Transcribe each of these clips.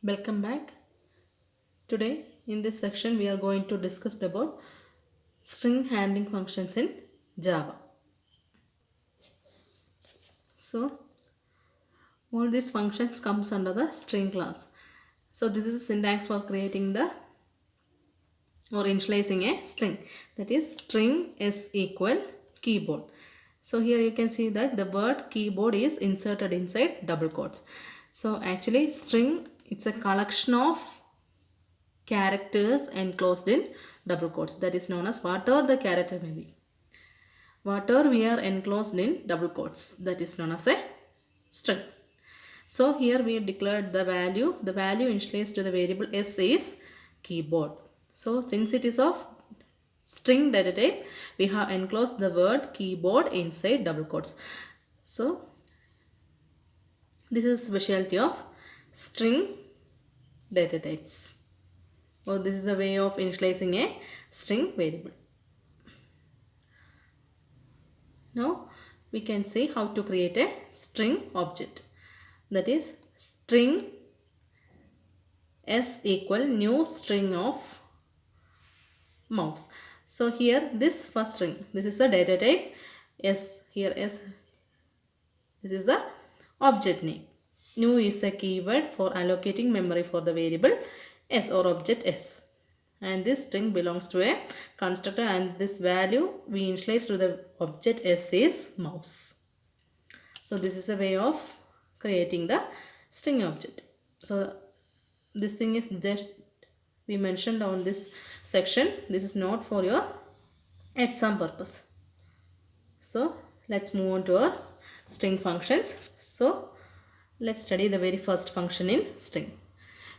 Welcome back. Today in this section we are going to discuss about string handling functions in Java. So all these functions comes under the string class. So this is a syntax for creating the or initializing a string, that is string is equal keyboard. So here you can see that the word keyboard is inserted inside double quotes. So actually string, it's a collection of characters enclosed in double quotes, that is known as whatever the character may be. Whatever we are enclosed in double quotes, that is known as a string. So here we declared the value initialized to the variable s is keyboard. So since it is of string data type, we have enclosed the word keyboard inside double quotes. So this is a specialty of string data types. So this is a way of initializing a string variable. Now we can see how to create a string object, that is string s equal new string of mouse. So here this first string, this is the data type s, here s, this is the object name. New is a keyword for allocating memory for the variable s or object s, and this string belongs to a constructor, and this value we initialize to the object s is mouse. So this is a way of creating the string object. So this thing is just we mentioned on this section. This is not for your exam purpose. So let's move on to our string functions. So let's study the very first function in string.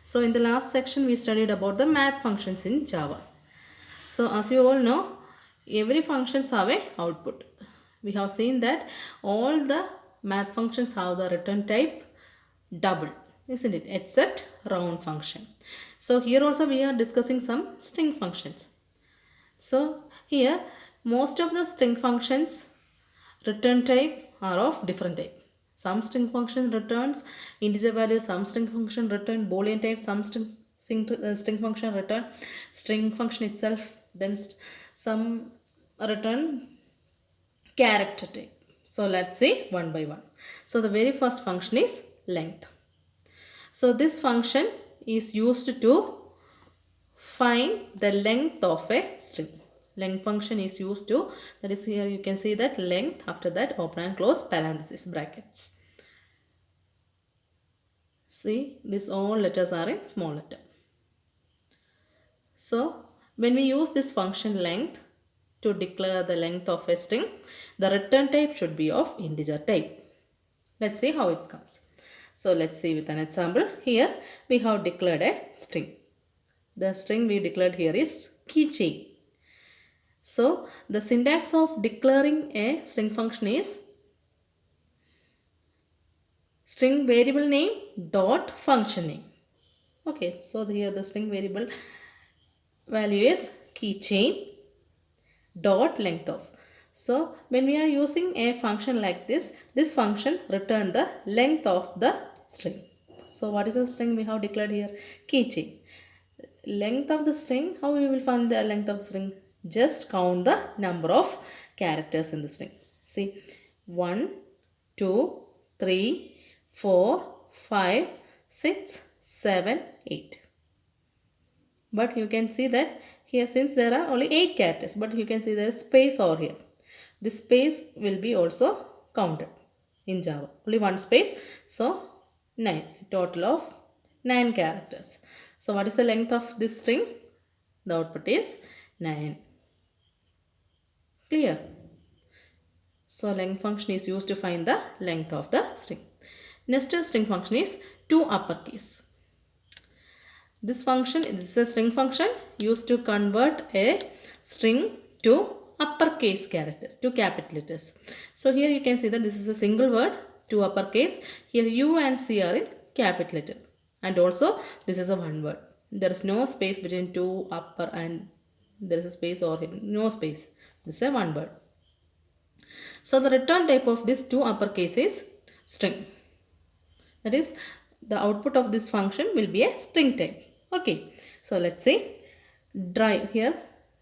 So in the last section we studied about the math functions in Java. So as you all know, every functions have a output. We have seen that all the math functions have the return type double, isn't it, except round function. So here also we are discussing some string functions. So here most of the string functions return type are of different type. Some string function returns integer value, some string function return boolean type, some string function return string function itself, then some return character type. So let's see one by one. So the very first function is length. So this function is used to find the length of a string. Length function is used to, that is here you can see that length, after that open and close parenthesis brackets. See, these all letters are in small letter. So when we use this function length to declare the length of a string, the return type should be of integer type. Let's see how it comes. So let's see with an example. Here we have declared a string. The string we declared here is keychain. So the syntax of declaring a string function is string variable name dot function name. Okay, so here the string variable value is keychain dot length of. So when we are using a function like this function return the length of the string. So what is the string we have declared here? Keychain. Length of the string, how we will find the length of the string? Just count the number of characters in the string. See, 1, 2, 3, 4, 5, 6, 7, 8. But you can see that here since there are only 8 characters, but you can see there is space over here. This space will be also counted in Java. Only one space. So 9. Total of 9 characters. So what is the length of this string? The output is 9. Clear? So length function is used to find the length of the string. Next string function is to uppercase. This function is a string function used to convert a string to uppercase characters, to capital letters. So here you can see that this is a single word, to uppercase. Here U and C are in capital letter, and also this is a one word. There is no space between to, upper, and there is a space over here, no space. This is a one word. So the return type of this to uppercase is string. That is the output of this function will be a string type. Okay, so let's say drive. Here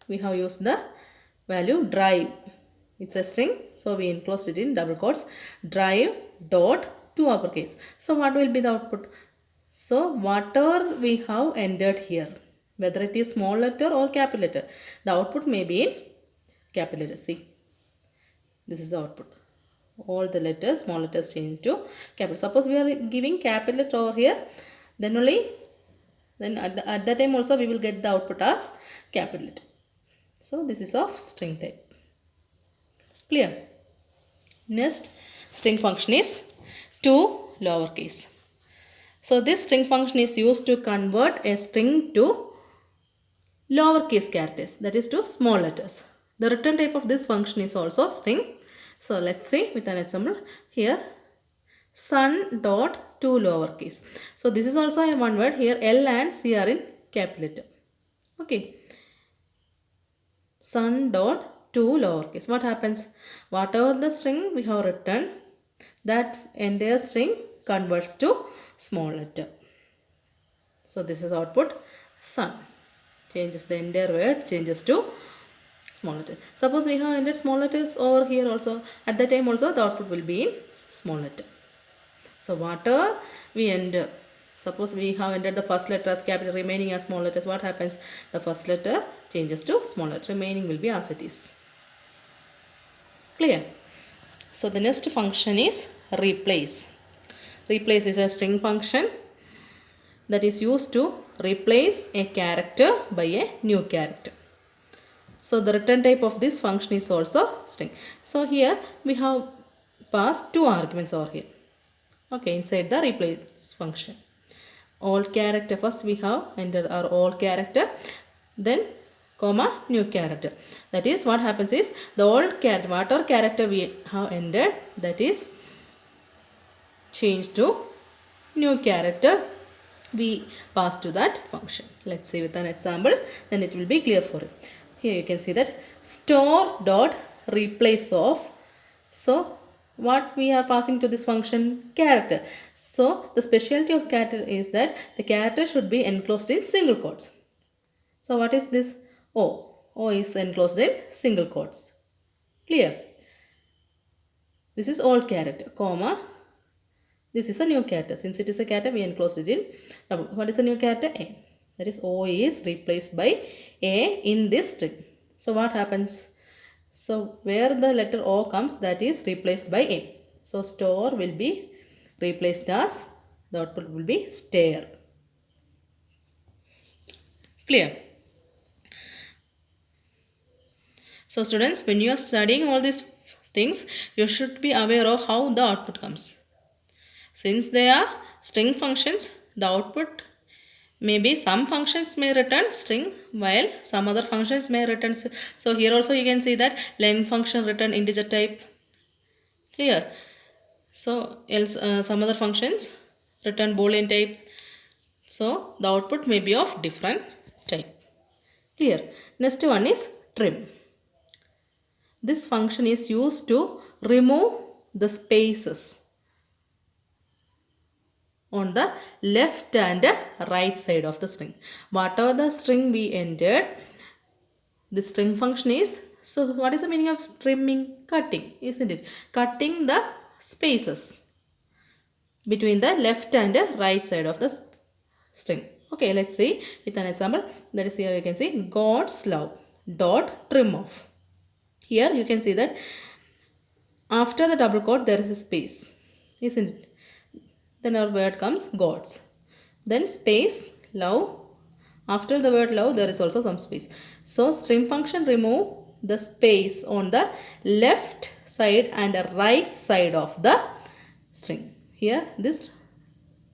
we have used the value drive. It's a string, so we enclosed it in double quotes, drive dot to uppercase. So what will be the output? So whatever we have entered here, whether it is small letter or capital letter, the output may be in capital letter. See, this is the output. All the letters, small letters change to capital. Suppose we are giving capital letter over here, then only, then at that time also we will get the output as capital letter. So this is of string type. Clear? Next string function is to lowercase. So this string function is used to convert a string to lowercase characters, that is to small letters. The return type of this function is also string. So let's see with an example here, sun dot to lowercase. So this is also a one word. Here L and C are in capital letter. Okay, sun dot to lowercase. What happens? Whatever the string we have written, that entire string converts to small letter. So this is output sun. Changes the entire word, changes to small letter. Suppose we have entered small letters over here also, at that time also the output will be in small letter. So whatever we enter, suppose we have entered the first letter as capital, remaining as small letters, what happens? The first letter changes to small letter, remaining will be as it is. Clear? So the next function is replace. Replace is a string function that is used to replace a character by a new character. So the return type of this function is also string. So here we have passed two arguments over here. Okay, inside the replace function. All character, first we have entered our all character, then comma new character. That is, what happens is the old character, whatever character we have entered, that is changed to new character, we pass to that function. Let's see with an example, then it will be clear for you. Here you can see that store dot replace of. So what we are passing to this function? Character. So the specialty of character is that the character should be enclosed in single quotes. So what is this? O. O is enclosed in single quotes. Clear? This is old character, comma. This is a new character. Since it is a character, we enclosed it in double. What is a new character? A. That is, O is replaced by A in this string. So what happens? So where the letter O comes, that is replaced by A. So store will be replaced as, the output will be stare. Clear? So students, when you are studying all these things, you should be aware of how the output comes. Since they are string functions, the output maybe some functions may return string while some other functions may return. So here also you can see that len function return integer type. Clear? So else some other functions return boolean type. So the output may be of different type. Clear? Next one is trim. This function is used to remove the spaces on the left and right side of the string. Whatever the string we entered, the string function is, so what is the meaning of trimming? Cutting, isn't it? Cutting the spaces between the left and right side of the string. Okay, let's see with an example. That is, here you can see God's love dot trim off. Here you can see that after the double quote there is a space, isn't it? Then our word comes God's. Then space love. After the word love there is also some space. So string function remove the space on the left side and the right side of the string. Here this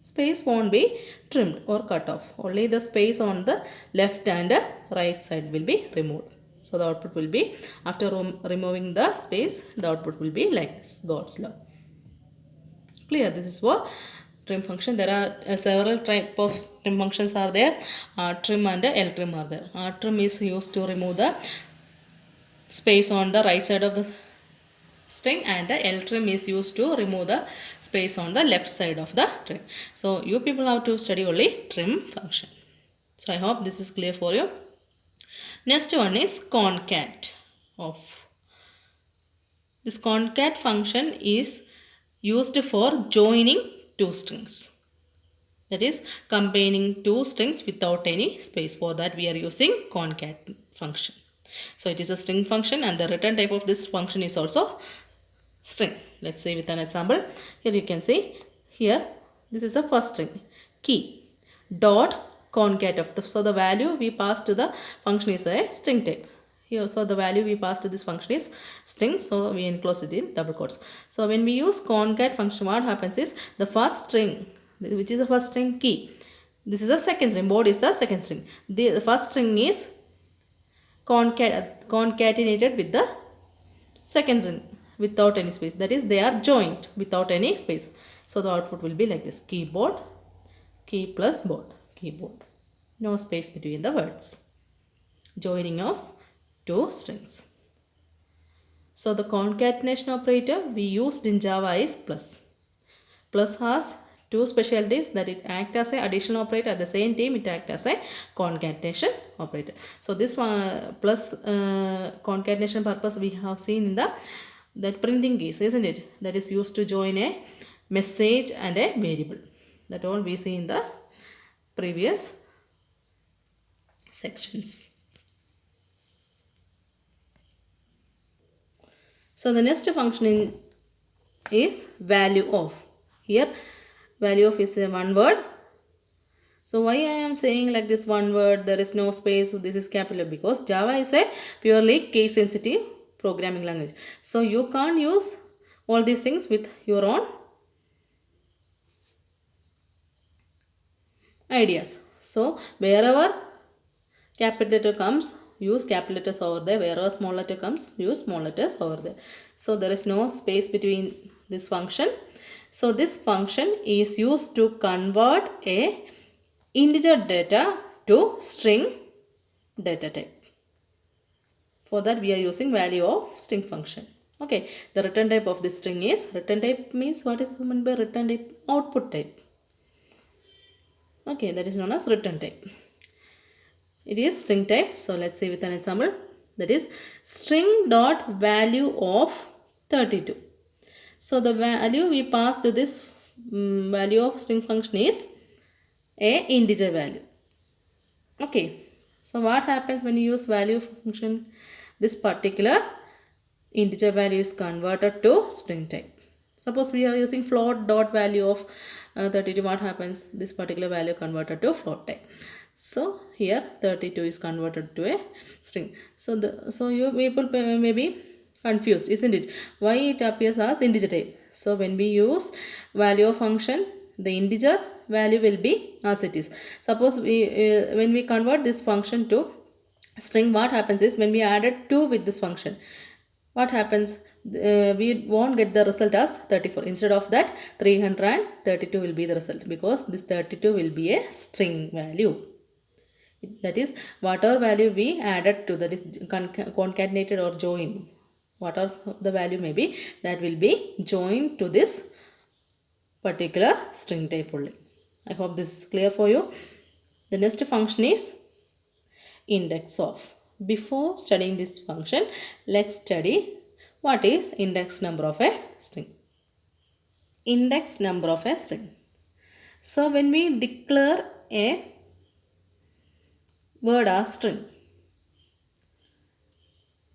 space won't be trimmed or cut off. Only the space on the left and right side will be removed. So the output will be, after removing the space, the output will be like this, God's love. Clear? This is what trim function. There are several type of trim functions are there. Trim and L trim are there. Trim is used to remove the space on the right side of the string, and the ltrim is used to remove the space on the left side of the string. So you people have to study only trim function. So I hope this is clear for you. Next one is concat of. This concat function is used for joining two strings. That is combining two strings without any space. For that we are using concat function. So it is a string function, and the return type of this function is also string. Let's see with an example. Here you can see, here this is the first string, key dot concat of the, so the value we pass to the function is a string type. Here so the value we pass to this function is string, so we enclose it in double quotes. So when we use concat function, what happens is the first string, which is the first string key, this is the second string, board is the second string, the first string is concatenated with the second string without any space, that is they are joined without any space. So the output will be like this, keyboard, key plus board, keyboard, no space between the words, joining of two strings. So the concatenation operator we used in Java is plus. Plus has two specialties, that it acts as an additional operator, at the same time it acts as a concatenation operator. So this plus concatenation purpose we have seen in that printing case, isn't it? That is used to join a message and a variable. That all we see in the previous sections. So the next function is value of. Here value of is a one word. So why I am saying like this one word, there is no space, so this is capital, because Java is a purely case sensitive programming language. So you can't use all these things with your own ideas. So wherever capital letter comes, use capital letters over there. Wherever small letter comes, use small letters over there. So there is no space between this function. So this function is used to convert a integer data to string data type. For that we are using value of string function. Okay, the return type of this string is, return type means what is meant by return type? Output type. Okay, that is known as return type. It is string type. So let's see with an example. That is string dot value of 32. So the value we pass to this value of string function is a integer value. Okay. So what happens when you use value function? This particular integer value is converted to string type. Suppose we are using float dot value of 32. What happens? This particular value converted to float type. So here 32 is converted to a string. So you people may be confused, isn't it? Why it appears as integer type? So when we use value of function, the integer value will be as it is. Suppose when we convert this function to string, what happens is when we added 2 with this function, what happens? We won't get the result as 34. Instead of that, 332 will be the result, because this 32 will be a string value. That is, whatever value we added to, that is concatenated or joined, whatever the value may be, that will be joined to this particular string type only. I hope this is clear for you. The next function is index of. Before studying this function, let's study what is index number of a string. Index number of a string. So when we declare a word as string,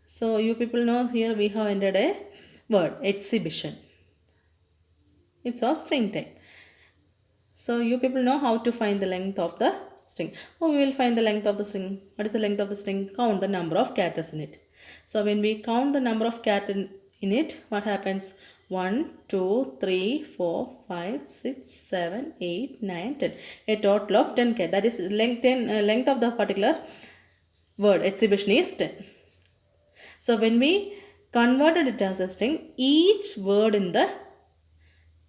so you people know here we have entered a word exhibition. It's of string type. So you people know how to find the length of the string. Oh, we will find the length of the string. What is the length of the string? Count the number of characters in it. So when we count the number of characters in it, what happens? 1, 2, 3, 4, 5, 6, 7, 8, 9, 10. A total of 10 characters. That is length of the particular word exhibition is 10. So when we converted it as a string, each word in the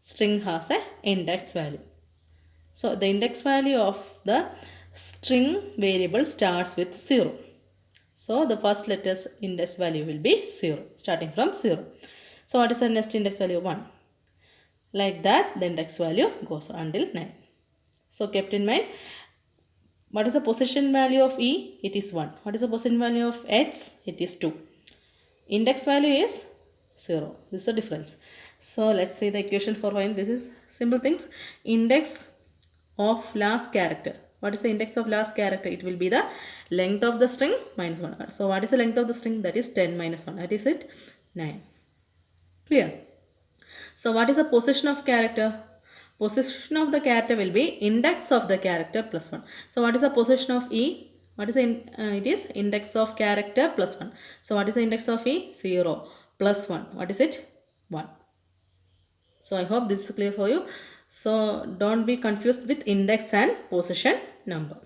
string has an index value. So the index value of the string variable starts with 0. So the first letter's index value will be 0, starting from 0. So what is the next index value? 1. Like that, the index value goes on until 9. So kept in mind, what is the position value of E? It is 1. What is the position value of X? It is 2. Index value is 0. This is the difference. So let's see the equation for find. This is simple things. Index of last character. What is the index of last character? It will be the length of the string minus 1. So what is the length of the string? That is 10 minus 1. That is it? 9. Clear? So what is the position of character? Position of the character will be index of the character plus 1. So what is the position of E? What is the it is index of character plus 1. So what is the index of E? 0 plus 1. What is it? 1. So I hope this is clear for you. So don't be confused with index and position number.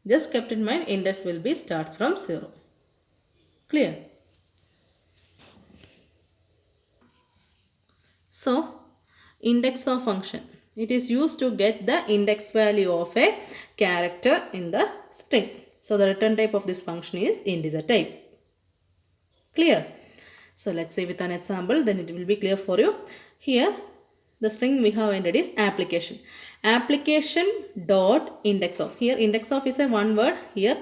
Just kept in mind, index will be starts from 0. Clear? So index of function. It is used to get the index value of a character in the string. So the return type of this function is integer type. Clear? So let's say with an example, then it will be clear for you. Here the string we have entered is application. Application dot index of. Here index of is a one word. Here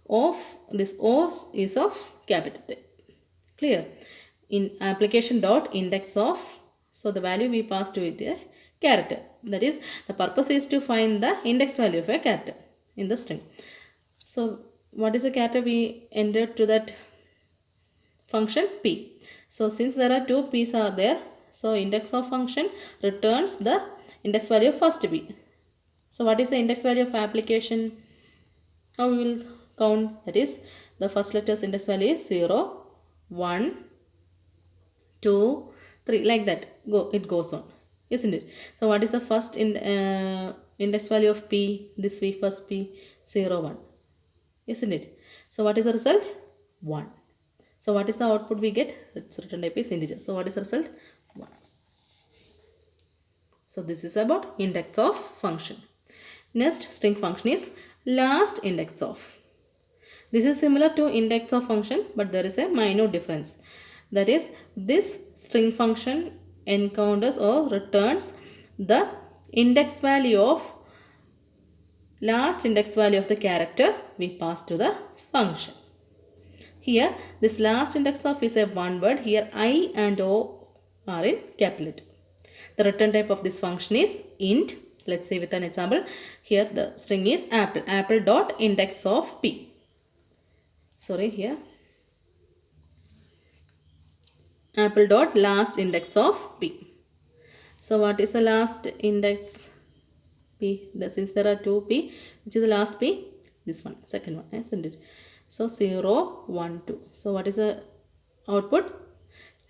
of this O is of capital type. Clear? In application dot index of. So the value we pass to it a character. That is, the purpose is to find the index value of a character in the string. So what is the character we entered to that function? P. So since there are two P's are there, so index of function returns the index value of first P. So what is the index value of application? How we will count? That is, the first letter's index value is 0, 1, 2, 3, like that. It goes on, isn't it? So what is the first index value of P? This V first P, 0, 1, isn't it? So what is the result? 1. So what is the output we get? Its return type is integer. So what is the result? 1. So this is about index of function. Next string function is last index of. This is similar to index of function, but there is a minor difference. That is, this string function encounters or returns the index value of last index value of the character we pass to the function. Here this last index of is a one word. Here I and O are in capital letter. The return type of this function is int. Let's say with an example. Here the string is apple. Apple dot index of P. Sorry, here apple dot last index of P. So what is the last index? P. Since there are two P, which is the last P? This one, second one, isn't it? So 0, 1, 2. So what is the output?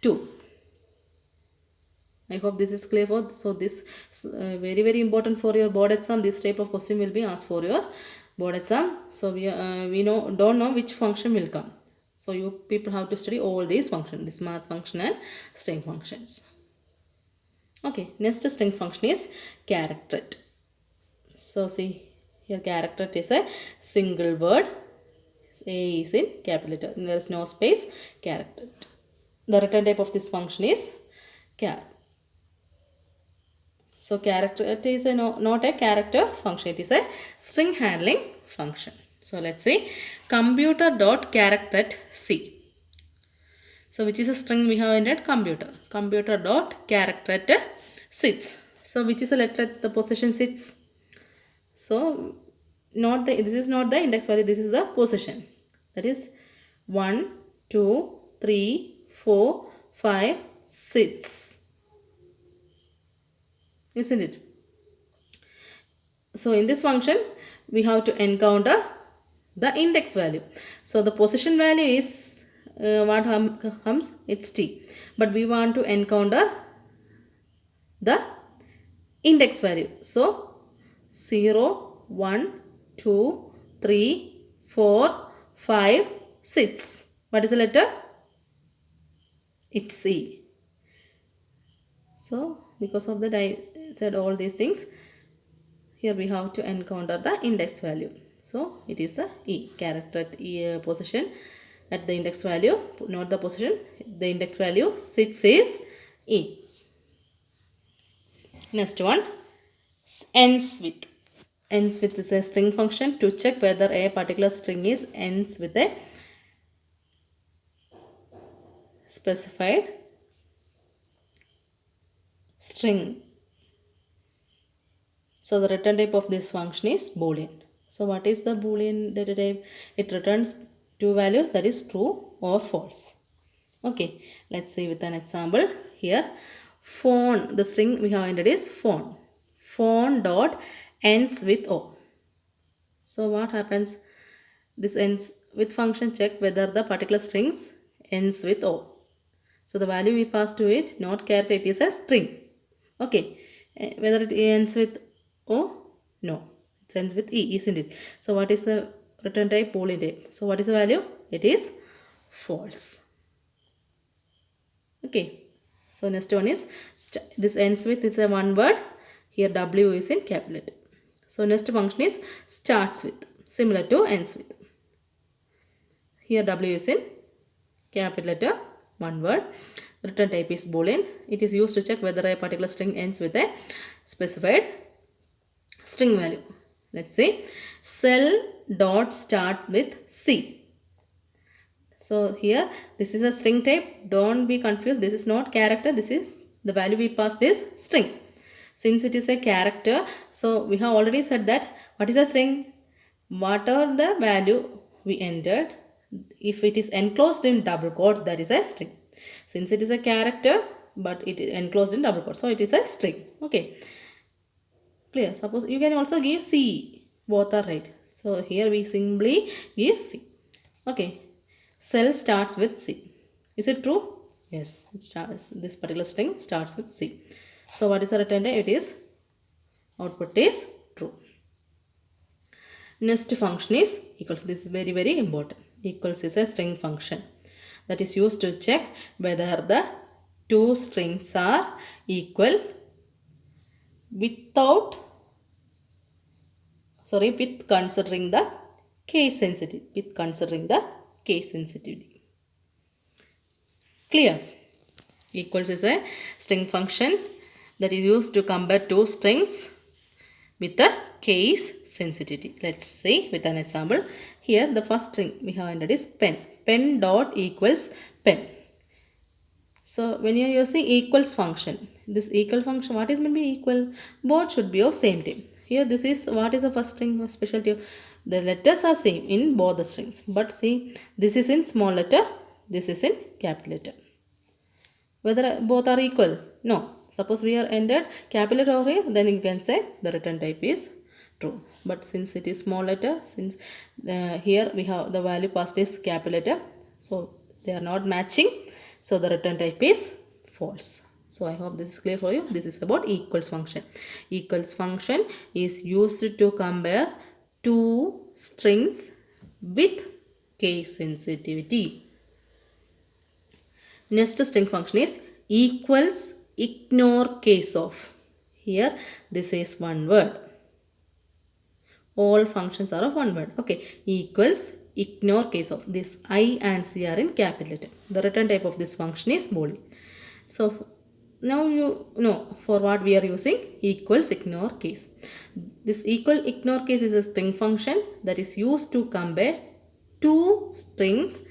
2. I hope this is clear for. So this is very important for your board exam. This type of question will be asked for your board exam. So we don't know which function will come. So you people have to study all these functions, this math function and string functions. Okay, next string function is characterized. So see here, characterized is a single word. A is in capital letter. There is no space. Characterized. The return type of this function is char. So characterized is not a character function. It is a string handling function. So let's say computer dot characterized C. So which is a string we have entered? Computer. Computer dot characterized sits. So which is the letter at the position sits? So this is not the index value. This is the position. That is 1, 2, 3, 4, 5, 6. Isn't it? So in this function we have to encounter the index value. So the position value is what comes? It's T. But we want to encounter the index value. So 0, 1, 2, 3, 4, 5, 6. What is the letter? It's C. So because of that I said all these things. Here we have to encounter the index value. So it is the E, character E position at the index value, not the position, the index value 6 is E. Next one, ends with. Ends with is a string function to check whether a particular string is ends with a specified string. So the return type of this function is Boolean. So what is the Boolean data type? It returns two values, that is true or false. Okay, let's see with an example. Here, phone, the string we have entered is phone. Phone dot ends with O. So what happens? This ends with function check whether the particular strings ends with O. So the value we pass to it, not character, it is a string. Okay, whether it ends with O? No, it ends with E, isn't it? So what is the return type? Boolean type. So what is the value? It is false. Okay, so next one is, this ends with, it's a one word. Here W is in capital letter. So next function is starts with, similar to ends with. Here W is in capital letter, one word. Return type is Boolean. It is used to check whether a particular string ends with a specified string value. Let's say cell dot start with C. So here this is a string type. Don't be confused. This is not character. This is the value we passed is string. Since it is a character, so we have already said that what is a string? What are the value we entered? If it is enclosed in double quotes, that is a string. Since it is a character, but it is enclosed in double quotes, so it is a string. Okay, clear? Suppose you can also give C. Both are right. So here we simply give C. Okay, cell starts with C. Is it true? Yes, it starts, this particular string starts with C. So what is the return type? It is, output is true. Next function is equals. This is very, very important. Equals is a string function that is used to check whether the two strings are equal with considering the case sensitivity. Clear? Equals is a string function that is used to compare two strings with the case sensitivity. Let's see with an example. Here the first string we have entered is pen. Pen dot equals pen. So when you are using equals function, this equal function, what is meant by equal? Both should be of same type. Here this is, what is the first string specialty? The letters are same in both the strings. But see, this is in small letter, this is in capital letter. Whether both are equal? No. Suppose we are entered capital letter over here, then you can say the return type is true. But since it is small letter, since here we have the value passed is capital letter, so they are not matching, so the return type is false. So I hope this is clear for you. This is about equals function. Equals function is used to compare two strings with case sensitivity. Next string function is equals ignore case of. Here this is one word. All functions are of one word. Okay, equals ignore case of. This I and C are in capital letter. The return type of this function is Boolean. So now you know for what we are using equals ignore case. This equal ignore case is a string function that is used to compare two strings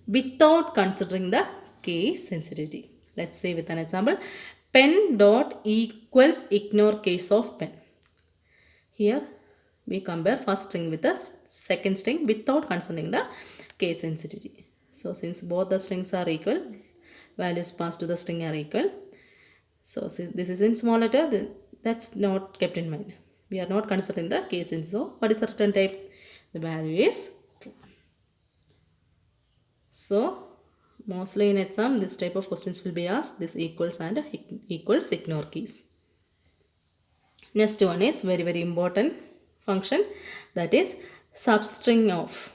without considering the case sensitivity. Let's say with an example, pen dot equals ignore case of pen. Here we compare first string with the second string without considering the case sensitivity. So since both the strings are equal, values passed to the string are equal. So this is in small letter, that's not kept in mind. We are not considering the case sensitivity. So what is the return type? The value is true. So mostly in exam, this type of questions will be asked, this equals and equals ignore keys. Next one is very, very important function, that is substring of.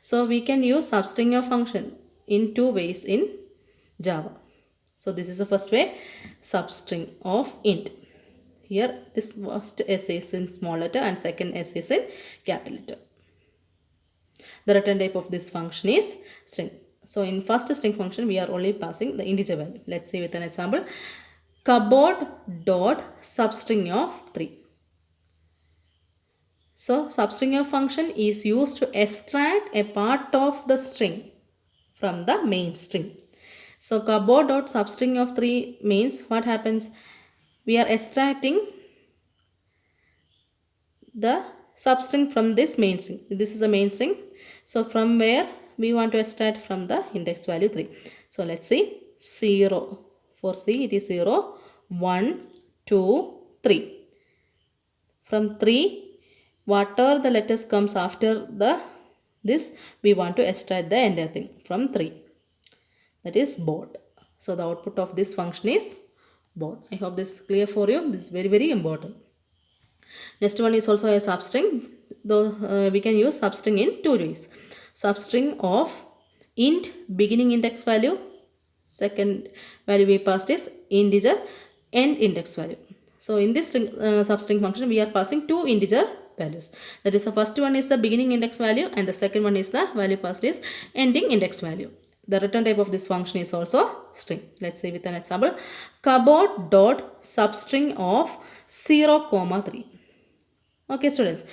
So we can use substring of function in two ways in Java. So this is the first way, substring of int. Here this first S is in small letter and second S is in capital letter. The return type of this function is string. So in first string function, we are only passing the integer value. Let's see with an example. Cupboard dot substring of 3. So substring of function is used to extract a part of the string from the main string. So cupboard dot substring of 3 means what happens? We are extracting the substring from this main string. This is the main string. So from where we want to extract from the index value 3. So let's see 0. For C it is 0, 1, 2, 3. From 3, whatever the letters comes after this, we want to extract the entire thing from 3. That is board. So the output of this function is board. I hope this is clear for you. This is very, very important. Next one is also a substring. Though we can use substring in two ways. Substring of int beginning index value. Second value we passed is integer end index value. So in this substring function, we are passing two integer values. That is, the first one is the beginning index value and the second one is the value passed is ending index value. The return type of this function is also string. Let's say with an example. Cupboard dot substring of 0, 3. Okay, students.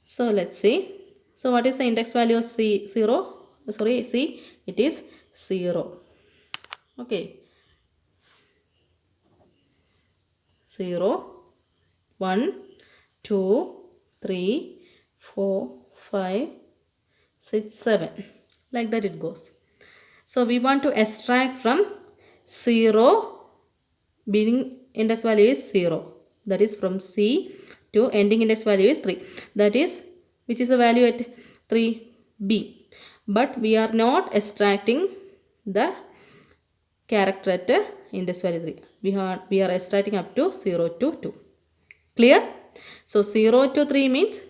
So let's see. So what is the index value of C? 0. Sorry, C. It is 0. Okay. 0, 1, 2, 3, 4, 5, 6, 7. Like that it goes. So we want to extract from 0, beginning index value is 0. That is from C to ending index value is 3. That is, which is the value at 3? B. But we are not extracting the character at index value 3. We are extracting up to 0 to 2. Clear? So 0 to 3 means,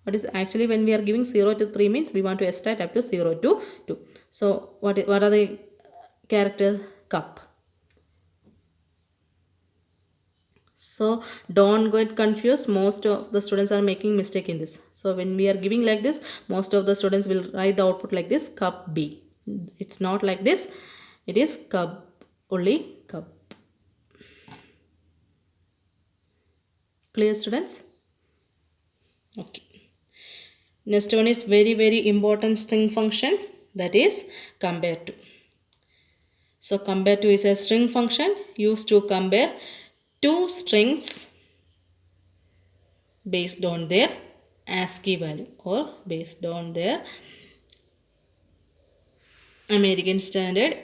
what is actually when we are giving 0 to 3 means we want to extract up to 0 to 2. So what are the character? Cup. So don't get confused. Most of the students are making mistake in this. So when we are giving like this, most of the students will write the output like this, cup B. It's not like this. It is cup, only cup. Clear, students? Okay. Next one is very, very important string function, that is compare to. So compare to is a string function used to compare two strings based on their ASCII value or based on their American Standard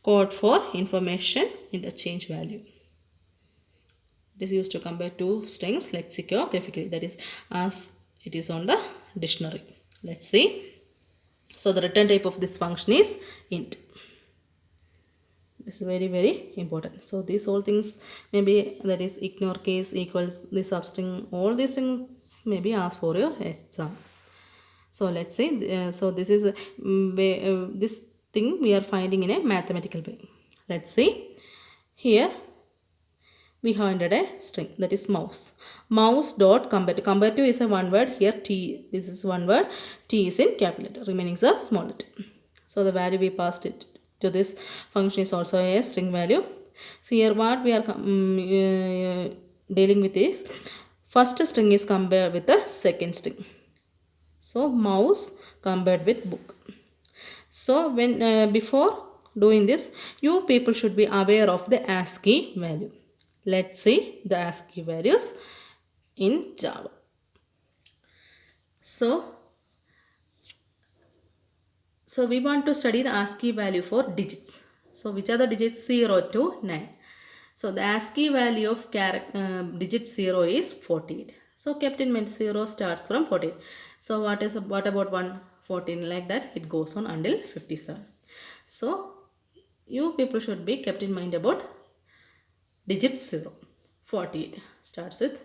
Code for Information Interchange value. It is used to compare two strings lexicographically, that is as it is on the dictionary. Let's see. So the return type of this function is int. This is very, very important. So these all things maybe, that is ignore case equals the substring, all these things may be asked for your exam. So let's say, so this is this thing we are finding in a mathematical way. Let's see. Here we have entered a string, that is mouse. Mouse dot compare to. Compare to is a one word. Here T, this is one word. T is in capital letter. Remaining is a small letter. So the value we passed it to this function is also a string value. So here what we are dealing with is first string is compared with the second string. So mouse compared with book. So when before doing this, you people should be aware of the ASCII value. Let's see the ASCII values in Java. So we want to study the ASCII value for digits. So which are the digits? 0 to 9. So the ASCII value of digit 0 is 48. So kept in mind 0 starts from 48. So what about 114? Like that it goes on until 57. So you people should be kept in mind about digit 0. 48 starts with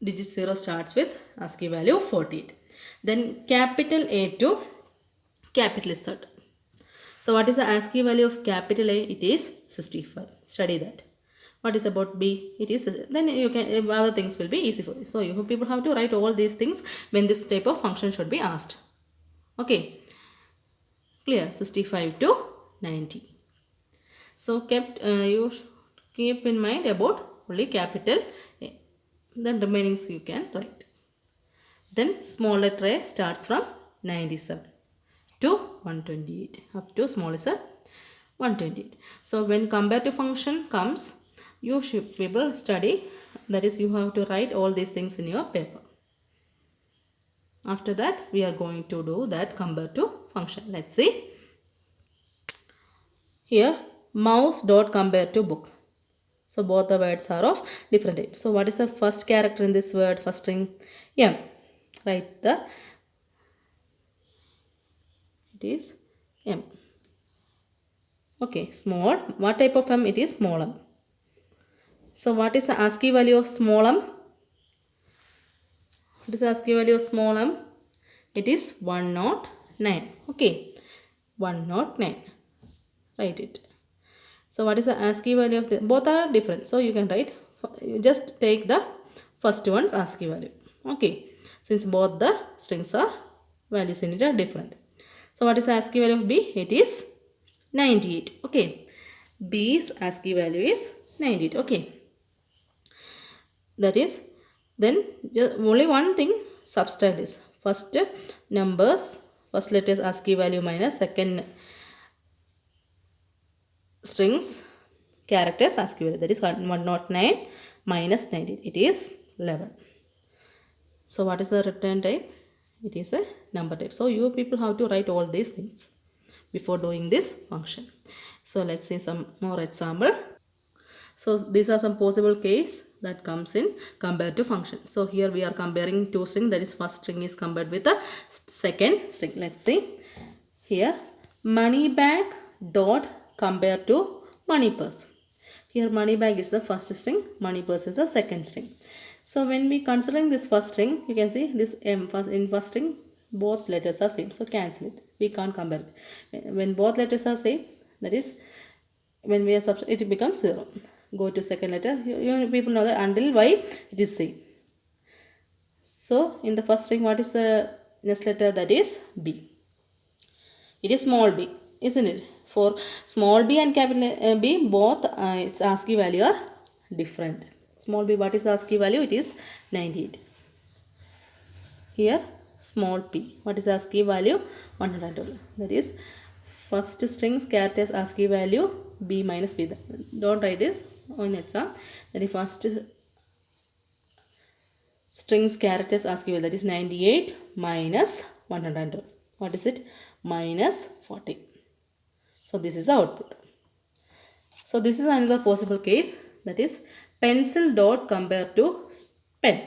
digit 0 starts with ASCII value 48. Then capital A to capital Z. So what is the ASCII value of capital A? It is 65. Study that. What is about B? It is, then you can, other things will be easy for you. So you people have to write all these things when this type of function should be asked. Okay, clear? 65 to 90. So you keep in mind about only capital A. Then remainings you can write. Then small letter A starts from 97 to 128, up to small letter 128. So when comparative function comes, you should be able to study, that is, you have to write all these things in your paper. After that, we are going to do that comparative function. Let's see. Here, mouse dot compare to book. So both the words are of different type. So what is the first character in this word, first string? M. Write the, it is M. Okay, small. What type of M? It is small m. So what is the ASCII value of small m? What is the ASCII value of small m? It is 109. Okay, 109. Write it. So what is the ASCII value of the, both are different. So you can write, you just take the first one's ASCII value. Okay, since both the strings are, values in it are different. So what is the ASCII value of B? It is 98. Okay, B's ASCII value is 98. Okay, that is, then just only one thing, subtract this. First numbers, first letters ASCII value minus second strings characters ASCII value, that is 109 minus 98, it is 11. So what is the return type? It is a number type. So you people have to write all these things before doing this function. So let's see some more example. So these are some possible case that comes in comparative function. So here we are comparing two strings, that is first string is compared with the second string. Let's see. Here money bag dot compare to money purse. Here money bag is the first string, money purse is the second string. So when we considering this first string, you can see this M in first string both letters are same, so cancel it. We can't compare it. When both letters are same, that is, when we are it becomes 0. Go to second letter. You people know that until Y it is same. So in the first string, what is the next letter? That is B. It is small b, isn't it? For small b and capital B, both its ASCII value are different. Small b, what is ASCII value? It is 98. Here small p, what is ASCII value? 112. That is first strings characters ASCII value b minus b. Don't write this on exam. That is first strings characters ASCII value, that is 98 minus 112. What is it? Minus 40. So this is the output. So this is another possible case, that is pencil dot compare to pen.